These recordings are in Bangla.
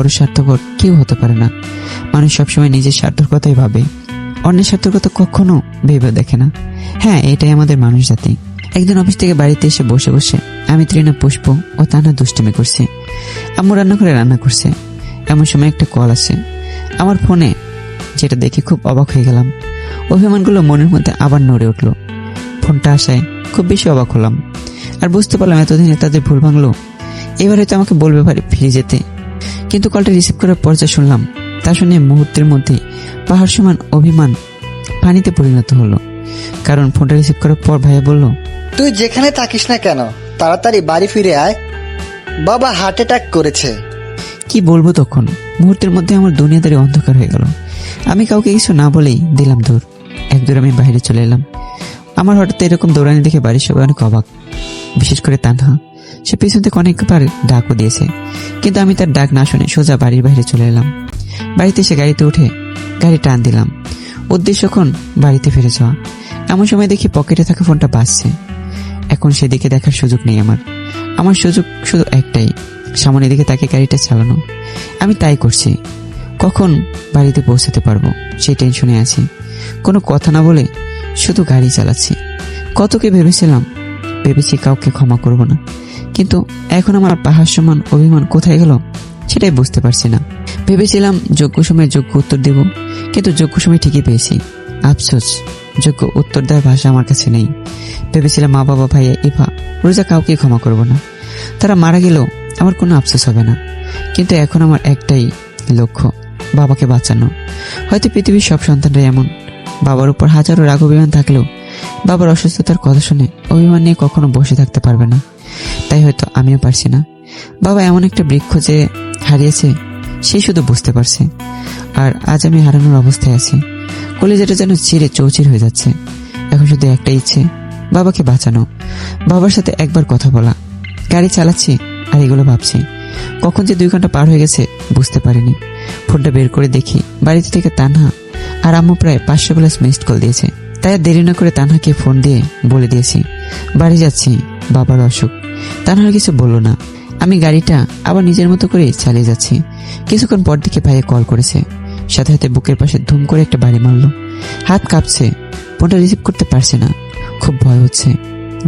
বড় স্বার্থপর কেউ হতে পারে না। মানুষ সবসময় নিজের স্বার্থের কথাই ভাবে, অন্যের স্বার্থের কথা কখনো ভেবে দেখে না। হ্যাঁ, এটাই আমাদের মানুষ জাতি। একদিন অফিস থেকে বাড়িতে এসে বসে বসে আমি, তৃণা, পুষ্প ও তানা দুষ্টুমি করছি। আম্মু রান্না করছে। এমন সময় একটা কল আসে আমার ফোনে, যেটা দেখে খুব অবাক হয়ে গেলাম। অভিমানগুলো মনের মধ্যে আবার নড়ে উঠল। ফোনটা আসায় খুব বেশি অবাক হলাম, আর বুঝতে পারলাম এতদিনে তাদের ভুল ভাঙলো। এবার হয়তো আমাকে বলবে ফিরে যেতে। কিন্তু কলটা রিসিভ করার পর যা শুনলাম, তা শুনে মুহূর্তের মধ্যে পাহাড় সমান অভিমান পানিতে পরিণত হলো। কারণ ফোনটা রিসিভ করার পর ভাইয়া বলল, তুই যেখানে থাকিস না কেন, তাড়াতাড়ি বাড়ি ফিরে আয়, বাবা হার্ট অ্যাটাক করেছে। কি বলবো তখন? মুহূর্তের মধ্যে আমার দুনিয়াদারি অন্ধকার হয়ে গেল। আমি কাউকে কিছু না বলেই দিলাম দূর। একদূর আমি বাইরে চলে এলাম। আমার হঠাৎ এরকম দৌড়ানি দেখে বাড়ির সবাই অনেক অবাক, বিশেষ করে তানহা। সে পিছন থেকে অনেকবার ডাকও দিয়েছে, কিন্তু আমি তার ডাক না শুনে সোজা বাড়ির বাইরে চলে এলাম। বাড়িতে এসে গাড়িতে উঠে গাড়ি টান দিলাম। উদ্দেশ্য এখন বাড়িতে ফিরে যাওয়া। এমন সময় দেখি পকেটে থাকা ফোনটা বাজছে। এখন সেদিকে দেখার সুযোগ নেই আমার সুযোগ শুধু একটাই, সামনের দিকে তাকে গাড়িটা চালানো। আমি তাই করছি। কখন বাড়িতে পৌঁছাতে পারবো সেই টেনশনে আছি। কোনো কথা না বলে শুধু গাড়ি চালাচ্ছি। কতকে ভেবেছি কাউকে ক্ষমা করব না, কিন্তু এখন আমার পাহাড় সমান অভিমান কোথায় গেল সেটাই বুঝতে পারছি না। ভেবেছিলাম যোগ্য সময়ে যোগ্য উত্তর দেব, কিন্তু যোগ্য সময় ঠিকই পেয়েছি। আফসোস, যোগ্য উত্তর দেওয়ার ভাষা আমার কাছে নেই। ভেবেছিলাম মা, বাবা, ভাইয়া, ইভা, রোজা কাউকে ক্ষমা করব না। তারা মারা গেলেও আমার কোনো আফসোস হবে না। কিন্তু এখন আমার একটাই লক্ষ্য, বাবাকে বাঁচানো। হয়তো পৃথিবীর সব সন্তানরাই এমন। বাবার উপর হাজারো রাগ অভিমান থাকলেও বাবার অসুস্থতার কথা শুনে অভিমান নিয়ে কখনো বসে থাকতে পারবে না। তাই হয়তো আমিও পারছি না। বাবা এমন একটা বৃক্ষ যে হারিয়েছে সেই শুধু বুঝতে পারছে, আর আজ আমি হারানোর অবস্থায় আছি। কলিজাটা যেন চিরে চৌচির হয়ে যাচ্ছে। এখন শুধু একটা ইচ্ছে, বাবাকে বাঁচানো, বাবার সাথে একবার কথা বলা। গাড়ি চালাচ্ছি আর এগুলো ভাবছি। কখন যে 2 ঘন্টা পার হয়ে গেছে বুঝতে পারিনি। ফোনটা বের করে দেখি বাড়িতে থেকে তানহা আর আম্মু প্রায় 500 প্লাস মিসড কল দিয়েছে। তাই আর দেরি না করে তানহাকে ফোন দিয়ে বলে দিয়েছি বাড়ি যাচ্ছি, বাবার অসুখ। তানহা কিছু বলল না। আমি গাড়িটা আবার নিজের মতো করে চালিয়ে যাচ্ছি। কিছুক্ষণ পর দিকে ভাইয়া কল করেছে। সাথে সাথে বুকের পাশে ধুম করে একটা বাড়ি মারলো। হাত কাঁপছে, ফোনটা রিসিভ করতে পারছে না। খুব ভয় হচ্ছে,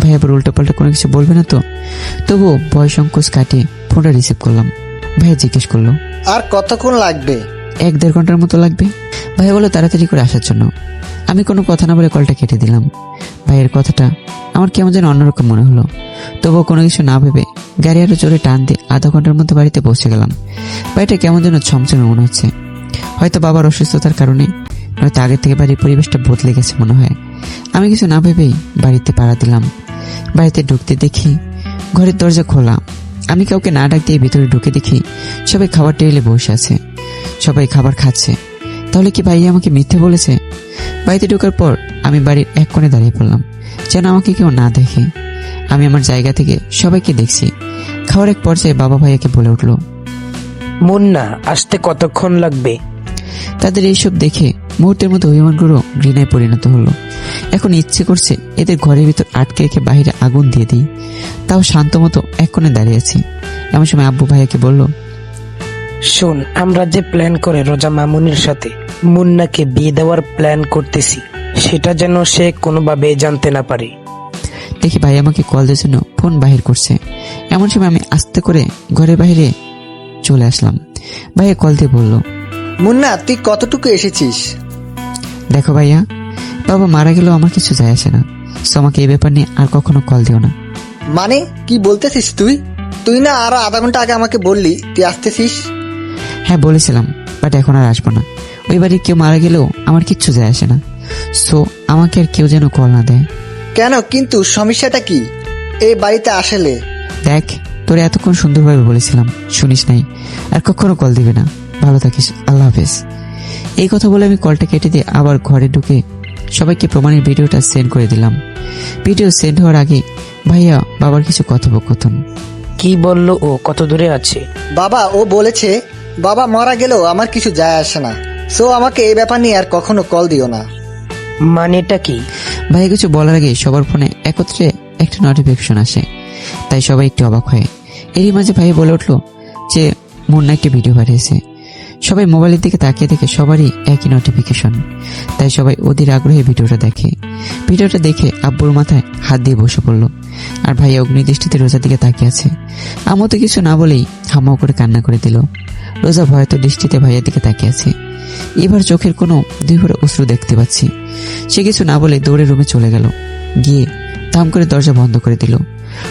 ভাই আবার উল্টোপাল্টা কোনো কিছু বলবে না তো। তবুও ভয় সংকোচ কাটিয়ে ফোনটা রিসিভ করলাম। ভাইয়া জিজ্ঞেস করলো, আর কতক্ষণ লাগবে? 1-1.5 ঘন্টার মতো লাগবে। ভাইয়া বললো তাড়াতাড়ি করে আসার জন্য। আমি কোনো কথা না বলে কলটা কেটে দিলাম। ভাইয়ের কথাটা আমার কেমন যেন অন্যরকম মনে হলো। তবুও কোনো কিছু না ভেবে গাড়ি আরো জোরে টান দিয়ে আধা ঘন্টার মধ্যে বাড়িতে পৌঁছে গেলাম। বাড়িটা কেমন যেন ছমছমে মনে হচ্ছে। হয়তো বাবার অসুস্থতার কারণে, নয়তো আগের থেকে বাড়ির পরিবেশটা বদলে গেছে মনে হয়। আমি কিছু না ভেবেই বাড়িতে পাড়া দিলাম। বাড়িতে ঢুকতে দেখি ঘরের দরজা খোলা। আমি কাউকে না ডাক দিয়ে ভিতরে ঢুকে দেখি সবাই খাবার টেবিলে বসে আছে, সবাই খাবার খাচ্ছে। তাহলে কি ভাইয়া আমাকে মিথ্যে বলেছে? বাড়িতে ঢোকার পর আমি বাড়ির এক কোণে দাঁড়িয়ে পড়লাম, যেন আমাকে কেউ না দেখে। আমি আমার জায়গা থেকে সবাইকে দেখছি। খাওয়ার এক পর্যায়ে বাবা ভাইয়াকে বলে উঠলো, মুন্না, আসতে কতক্ষণ লাগবে? তাদের এইসব দেখে মুহূর্তের মধ্যে অভিমানগুলো ঘৃণায় পরিণত হলো। এখন ইচ্ছে করছে এদের ঘরের ভিতর আটকে রেখে বাহিরে আগুন দিয়ে দিই। তাও শান্ত মতো এক কোণে দাঁড়িয়ে আছি। এমন সময় আব্বু ভাইয়াকে বলল, শোন, আমরা যে প্ল্যান করে রোজা মামুনির সাথে মুন্নাকে বিয়ে দেওয়ার প্ল্যান করতেছি, সেটা যেন সে কোনোভাবে জানতে না পারে। দেখি ভাই আমাকে কল দেওয়ার জন্য ফোন বাহির করছে। এমন সময় আমি আস্তে করে ঘরের বাইরে চলে আসলাম। ভাইয়া কল দিয়ে বলল, মুন্না, তুই কতটুকু এসেছিস? দেখো ভাইয়া, বাবা মারা গেলেও আমার কিছু যায় আসে না। সো আমাকে এই ব্যাপার নিয়ে আর কখনো কল দিও না। মানে কি বলতেছিস তুই? তুই না আরো আধা ঘন্টা আগে আমাকে বললি তুই আসতেছিস। হ্যাঁ বলেছিলাম, বাট এখন আর আসবো না। ওই বাড়ি কেউ মারা গেলেও আমার কিচ্ছু যায় আসে না। সো আমাকে আর কেউ যেন কল না দেয়। কেন? কিন্তু সমস্যাটা কি এই বাড়িতে আসলে? দেখ, তোর এতক্ষণ সুন্দরভাবে বলেছিলাম, শুনিস নাই। আর কখনো কল দিবে না। ভালো থাকিস, আল্লাহ হাফেজ। এই কথা বলে আমি কলটা কেটে দিয়ে আবার ঘরে ঢুকে সবাইকে প্রমাণের ভিডিওটা সেন্ড করে দিলাম। ভিডিও সেন্ড হওয়ার আগে ভাইয়া বাবার কিছু কথোপকথন। কি বললো ও? কত দূরে আছে? বাবা ও বলেছে বাবা মারা গেলেও আমার কিছু যায় আসে না। সো আমাকে এই ব্যাপার নিয়ে আর কখনো কল দিও না। মানেটা কি? ভাইয়া কিছু বলার আগে সবার ফোনে একত্রে একটা নোটিফিকেশন আসে। তাই সবাই একটু অবাক হয়। এরই মাঝে ভাইয়া বলে উঠলো যে মুন্না একটা ভিডিও বানিয়েছে। সবাই মোবাইলের দিকে তাকিয়ে দেখে সবারই একই নোটিফিকেশন, তাই সবাই অধীর আগ্রহে ভিডিওটা দেখে। ভিডিওটা দেখে আব্বুর মাথায় হাত দিয়ে বসে পড়লো, আর ভাইয়া অগ্নিদৃষ্টিতে রোজার দিকে তাকিয়ে আছে। আম্মু তো কিছু না বলেই হামাও করে কান্না করে দিল। রোজা ভয়তো দৃষ্টিতে ভাইয়ার দিকে তাকিয়ে আছে। এবার চোখের কোনো দুই ভরে অশ্রু দেখতে পাচ্ছি। সে কিছু না বলে দৌড়ে রুমে চলে গেল, গিয়ে দাম করে দরজা বন্ধ করে দিল।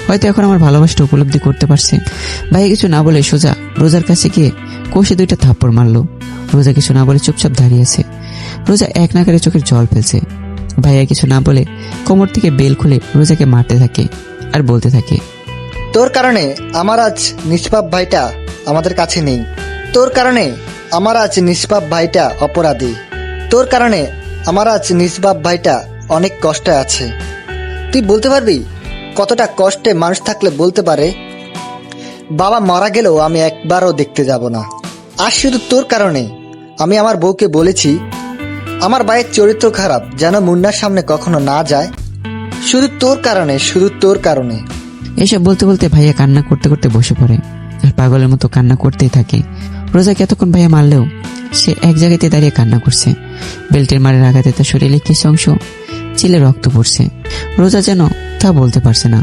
হয়তো এখন আমার ভালোবাসাটা উপলব্ধি করতে পারছে। ভাইয়া কিছু না বলে সোজা রোজার কাছে গিয়ে কষে 2টা থাপ্পড় মারলো। রোজা কিছু না বলে চুপচাপ দাঁড়িয়ে আছে। রোজা এক নাগারে চোখের জল ফেলছে। ভাইয়া কিছু না বলে কোমর থেকে বেল খুলে রোজাকে মারতে থাকে আর বলতে থাকে, তোর কারণে আমার আজ নিষ্পাপ ভাইটা আমাদের কাছে নেই। তোর কারণে আমার আজ নিষ্পাপ ভাইটা অপরাধী। তোর কারণে আমার আজ নিষ্পাপ ভাইটা অনেক কষ্টে আছে। তুই বলতে পারবি কতটা কষ্টে মানুষ থাকলে বলতে পারে বাবা মারা গেলেও আমি একবারও দেখতে যাব না। আর শুধু তোর কারণে আমি আমার বউকে বলেছি আমার ভাইয়ের চরিত্র খারাপ, যেন মুন্নার সামনে কখনো না যায়। শুধু তোর কারণে, শুধু তোর কারণে। এসব বলতে বলতে ভাইয়া কান্না করতে করতে বসে পড়ে আর পাগলের মতো কান্না করতেই থাকে। রোজাকে এতক্ষণ ভাইয়া মারলেও সে এক জায়গাতে দাঁড়িয়ে কান্না করছে। বেল্টের মারের আঘাতে তার শরীরে কিছু অংশ চিলে রক্ত পড়ছে। রোজা যেন তা বলতে পারছে না,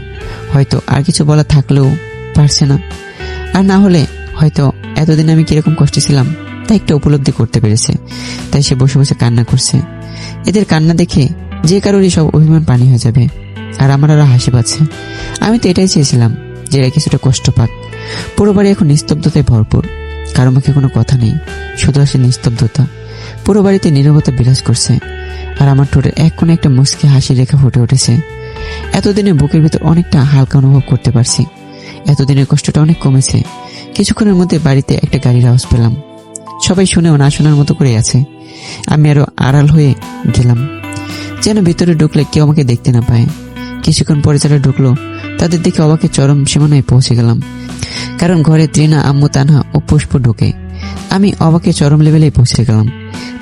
হয়তো আর কিছু বলা থাকলেও পারছে না। আর না হলে হয়তো এতদিন আমি কিরকম কষ্টে ছিলাম তা একটু উপলব্ধি করতে পেরেছে। তাই সে বসে বসে কান্না করছে। এদের কান্না দেখে যে কারোরই সব অভিমান পানি হয়ে যাবে, আর আমার আরো হাসি পাচ্ছে। আমি তো এটাই চেয়েছিলাম যে এরা কিছুটা কষ্ট পাক। পুরো বাড়ি এখন নিস্তব্ধতায় ভরপুর, কারো মুখে কোনো কথা নেই, শুধু আসে নিস্তব্ধতা। পুরো বাড়িতে নীরবতা বিরাজ করছে, আর আমার ঠোঁটের এক কোণে একটা মুচকি হাসি রেখা ফুটে উঠেছে। এতদিনে বুকের ভিতর অনেকটা হালকা অনুভব করতে পারছি। এতদিনের কষ্টটা অনেক কমেছে। কিছুক্ষণের মধ্যে বাড়িতে একটা গাড়ির আওয়াজ পেলাম। সবাই শুনেও না শোনার মতো করে আছে। আমি আরো আড়াল হয়ে গেলাম, যেন ভিতরে ঢুকলে কেউ আমাকে দেখতে না পায়। কিছুক্ষণ পরে যারা ঢুকলো তাদের দেখে অবাকের চরম সীমানায় পৌঁছে গেলাম, কারণ ঘরে ত্রিনা, আম্মু, তানহা ও পুষ্প ঢুকে। আমি অবাকের চরম লেভেলে পৌঁছে গেলাম।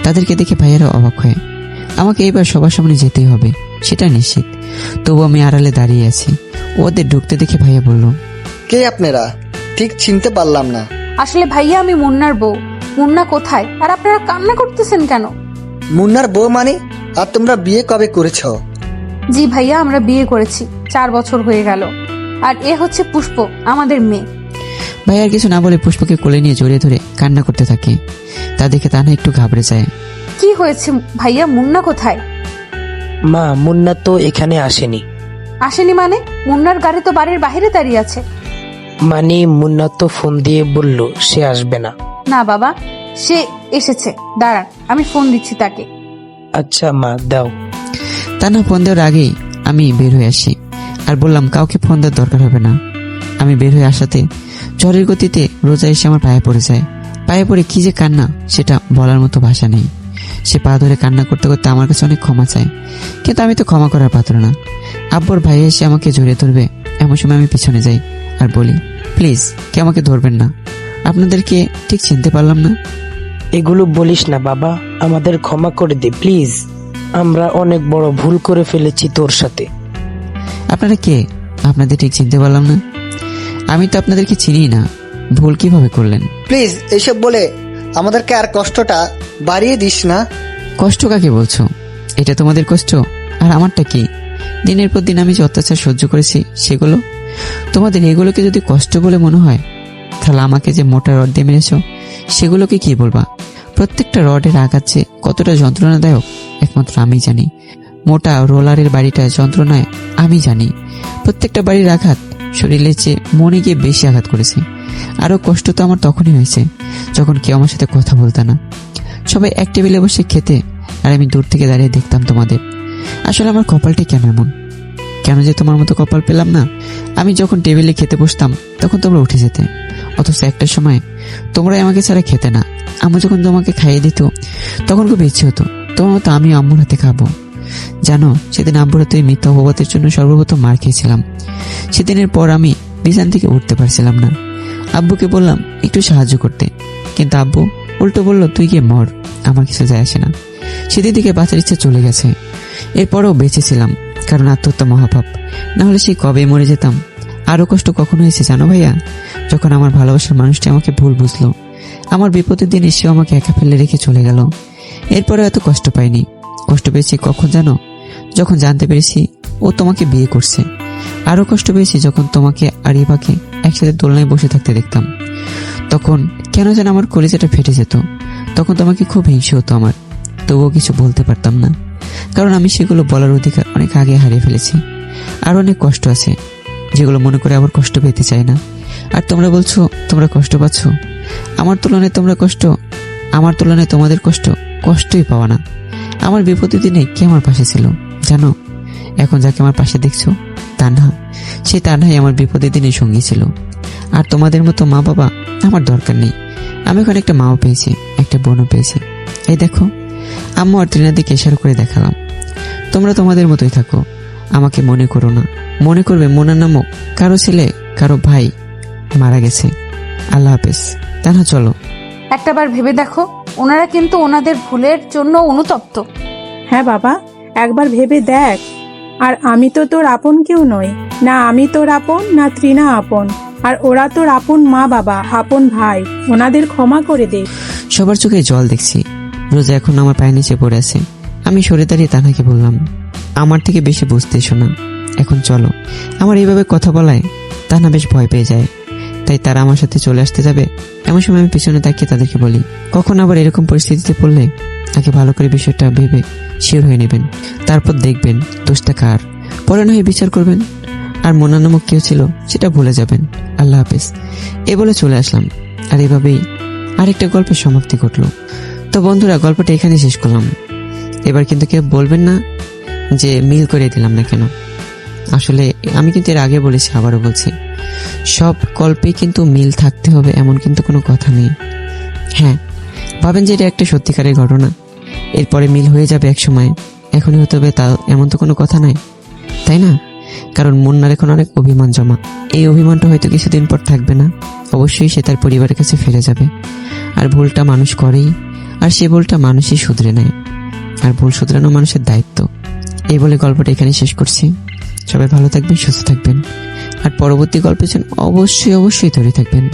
তাদেরকে দেখে ভাইয়ারা অবাক হয়। আমাকে এবার সবার সামনে যেতেই হবে, সেটা নিশ্চিত। তবু আমি আড়ালে দাঁড়িয়ে আছি। ওদের ঢুকতে দেখে ভাইয়া বলল, কে আপনারা? ঠিক চিনতে পারলাম না। আসলে ভাইয়া আমি মুন্নার বউ। মুন্না কোথায়? আর আপনারা কান্না করতেছেন কেন? মুন্নার বউ মানে? আর তোমরা বিয়ে কবে করেছ? জি ভাইয়া, আমরা বিয়ে করেছি, 4 বছর হয়ে গেল। আর এ হচ্ছে পুষ্প, আমাদের মেয়ে। ভাইয়ার কিছু না বলে পুষ্পকে কোলে নিয়ে জড়িয়ে ধরে কান্না করতে থাকে। তা দেখে তানহা একটু ঘাবড়ে যায়। কি হয়েছে ভাইয়া? মুন্না কোথায়? মা, মুন্না তো এখানে আসেনি। আসেনি মানে? মুন্নার গাড়ি তো বাড়ির বাইরে দাঁড়িয়ে আছে। মানে মুন্না তো ফোন দিয়ে বলল সে আসবে না। না বাবা, সে এসেছে, দাঁড়ান আমি ফোন দিচ্ছি তাকে। আচ্ছা মা, দাও। তানহা ফোন দেওয়ার আগেই আমি বের হয়ে আসি আর বললাম, কাউকে ফোন দেওয়ার দরকার হবে না। আমি বের হয়ে আসাতে ঝড়ের গতিতে রোজা এসে আমার পায়ে পড়ে যায়। পায়ে পড়ে কি যে কান্না, সেটা বলার মতো ভাষা নেই। সে পা ধরে কান্না করতে করতে আমার কাছে অনেক ক্ষমা চায়, কিন্তু আমি তো ক্ষমা করার পাত্র না। আব্বুর ভাই এসে আমাকে জড়িয়ে ধরবে, এমন সময় আমি পিছনে যাই আর বলি, প্লিজ কে আমাকে ধরবেন না, আপনাদেরকে ঠিক চিনতে পারলাম না। এগুলো বলিস না বাবা, আমাদের ক্ষমা করে দে প্লিজ। আমরা অনেক বড় ভুল করে ফেলেছি তোর সাথে। আপনারা কে? আপনাদের ঠিক চিনতে পারলাম না। আমি তো আপনাদেরকে চিনি না, ভুল কিভাবে করলেন? প্লিজ এসব বলে আমাদেরকে আর কষ্টটা বাড়িয়ে দিস না। কষ্ট কাকে বলছো? এটা তোমাদের কষ্ট, আর আমারটা কি? দিনের পর দিন আমি যে অত্যাচার সহ্য করেছি সেগুলো তোমাদের, এগুলোকে যদি কষ্ট বলে মনে হয়, তাহলে আমাকে যে মোটা রড দিয়ে মেরেছ সেগুলোকে কি বলবা? প্রত্যেকটা রডের আঘাত যে কতটা যন্ত্রণাদায়ক একমাত্র আমি জানি। মোটা রোলারের বাড়িটা যন্ত্রণায় আমি জানি। প্রত্যেকটা বাড়ির আঘাত শরীরের চেয়ে মনে গিয়ে বেশি আঘাত করেছে। আরো কষ্ট তো আমার তখনই হয়েছে যখন কেউ আমার সাথে কথা বলতো না। সবাই এক টেবিলে বসে খেতে, আর আমি দূর থেকে দাঁড়িয়ে দেখতাম তোমাদের। আসলে আমার কপালটাই কেন এমন? কেন যে তোমার মতো কপাল পেলাম না? আমি যখন টেবিলে খেতে বসতাম তখন তোমরা উঠে যেতে, অথচ একটা সময় তোমরাই আমাকে ছাড়া খেতে না। আম্মু যখন তোমাকে খাইয়ে দিত তখন খুব ইচ্ছে হতো তোমার মতো আমি আম্মুর হাতে খাবো। জানো, সেদিন আব্বুর হাতে মিথ্যা অপবাদের জন্য সর্বপ্রথম মার খেয়েছিলাম। সেদিনের পর আমি বিছানা থেকে উঠতে পারছিলাম না। আব্বুকে বললাম একটু সাহায্য করতে, কিন্তু আব্বু উল্টো বলল, তুই গিয়ে মর, আমার কিছু যায় আসে না। সেদিন থেকে বাঁচার ইচ্ছা চলে গেছে। এরপরেও বেঁচেছিলাম কারণ আত্মহত্যা মহাপাপ, না হলে সেই কবে মরে যেতাম। আরো কষ্ট কখন হয়েছে জানো ভাইয়া, যখন আমার ভালোবাসার মানুষটি আমাকে ভুল বুঝলো, আমার বিপদের দিন এসেও আমাকে একা ফেলে রেখে চলে গেল। এরপরে এত কষ্ট পাইনি। কষ্ট পেয়েছি কখন জানো, যখন জানতে পেরেছি ও তোমাকে বিয়ে করছে। আরো কষ্ট পেয়েছি যখন তোমাকে আর ইভাকে একসাথে দোলনায় বসে থাকতে দেখতাম। তখন কেন যেন আমার কলিজাটা ফেটে যেত। তখন তোমাকে খুব হিংসে হতো আমার, তবুও কিছু বলতে পারতাম না, কারণ আমি সেগুলো বলার অধিকার অনেক আগে হারিয়ে ফেলেছি। আর অনেক কষ্ট আছে যেগুলো মনে করে আবার কষ্ট পেতে চাই না। আর তোমরা বলছো তোমরা কষ্ট পাচ্ছ, আমার তুলনায় তোমাদের কষ্টই পাওয়া না। আমার বিপদের দিনে কে আমার পাশে ছিল জানো? এখন যাকে আমার পাশে দেখছো তানহা, সেই তানহাই আমার বিপদের দিনে সঙ্গী ছিল। আর তোমাদের মতো মা বাবা আমার দরকার নেই। আমি এখন একটা মাও পেয়েছি, একটা বোনও পেয়েছি। এই দেখো, আম্মু আর ত্রিনার দিকে ইশারা করে দেখালাম। তোমরা তোমাদের মতোই থাকো, আমাকে মনে করো না। মনে করবে মোনা নামক কারো ছেলে, কারো ভাই মারা গেছে। আল্লাহ হাফেজ। তানহা চলো। একটাবার ভেবে দেখো, ওনারা কিন্তু ওনাদের ভুলের জন্য অনুতপ্ত। হ্যাঁ বাবা, একবার ভেবে দেখ। আর আমি তো তোর আপন কেউ নই, না আমি তোর আপন, না ত্রিনা আপন। আর ওরা তোর আপন মা বাবা, আপন ভাই, ওনাদের ক্ষমা করে দে। সবার চোখে জল দেখছি। রোজা এখন আমার পায়ের নিচে পড়ে আছে। আমি সরে দাঁড়িয়ে তানহাকে বললাম, আমার থেকে বেশি বুঝতে এসো না, এখন চলো। আমার এইভাবে কথা বলায় তানহা বেশ ভয় পেয়ে যায়, তাই তারা আমার সাথে চলে আসতে যাবে। এমন সময় আমি পিছনে তাকিয়ে তাদেরকে বলি, কখন আবার এরকম পরিস্থিতিতে পড়লে আগে ভালো করে বিষয়টা ভেবে শিওর হয়ে নেবেন, তারপর দেখবেন দোষটা কার, পরে না হয় বিচার করবেন। আর মোনা নামক কেউ ছিল সেটা ভুলে যাবেন। আল্লাহ হাফেজ। এ বলে চলে আসলাম। আর এভাবেই আরেকটা গল্পের সমাপ্তি ঘটলো। তো বন্ধুরা, গল্পটা এখানে শেষ করলাম। এবার কিন্তু কেউ বলবেন না যে মিল করে দিলাম না কেন। আসলে আমি কিন্তু এর আগে বলেছি, আবারও বলছি, সব গল্পে কিন্তু মিল থাকতে হবে এমন কিন্তু কোনো কথা নেই। হ্যাঁ, ভাবেন যে এটা একটা সত্যিকারের ঘটনা, এরপরে মিল হয়ে যাবে এক সময়, এখনই হতে হবে তা এমন তো কোনো কথা নাই, তাই না? কারণ মুন্নার এখন অনেক অভিমান জমা। এই অভিমানটা হয়তো কিছুদিন পর থাকবে না, অবশ্যই সে তার পরিবারের কাছে ফিরে যাবে। আর ভুলটা মানুষ করেই, আর সে ভুলটা মানুষই শুধরে নেয়। আর ভুল শুধরানো মানুষের দায়িত্ব। এই বলে গল্পটা এখানে শেষ করছি। সবাই ভালো থাকবেন, সুস্থ থাকবেন। আর পরবর্তী গল্পের জন্য অবশ্যই তৈরি থাকবেন।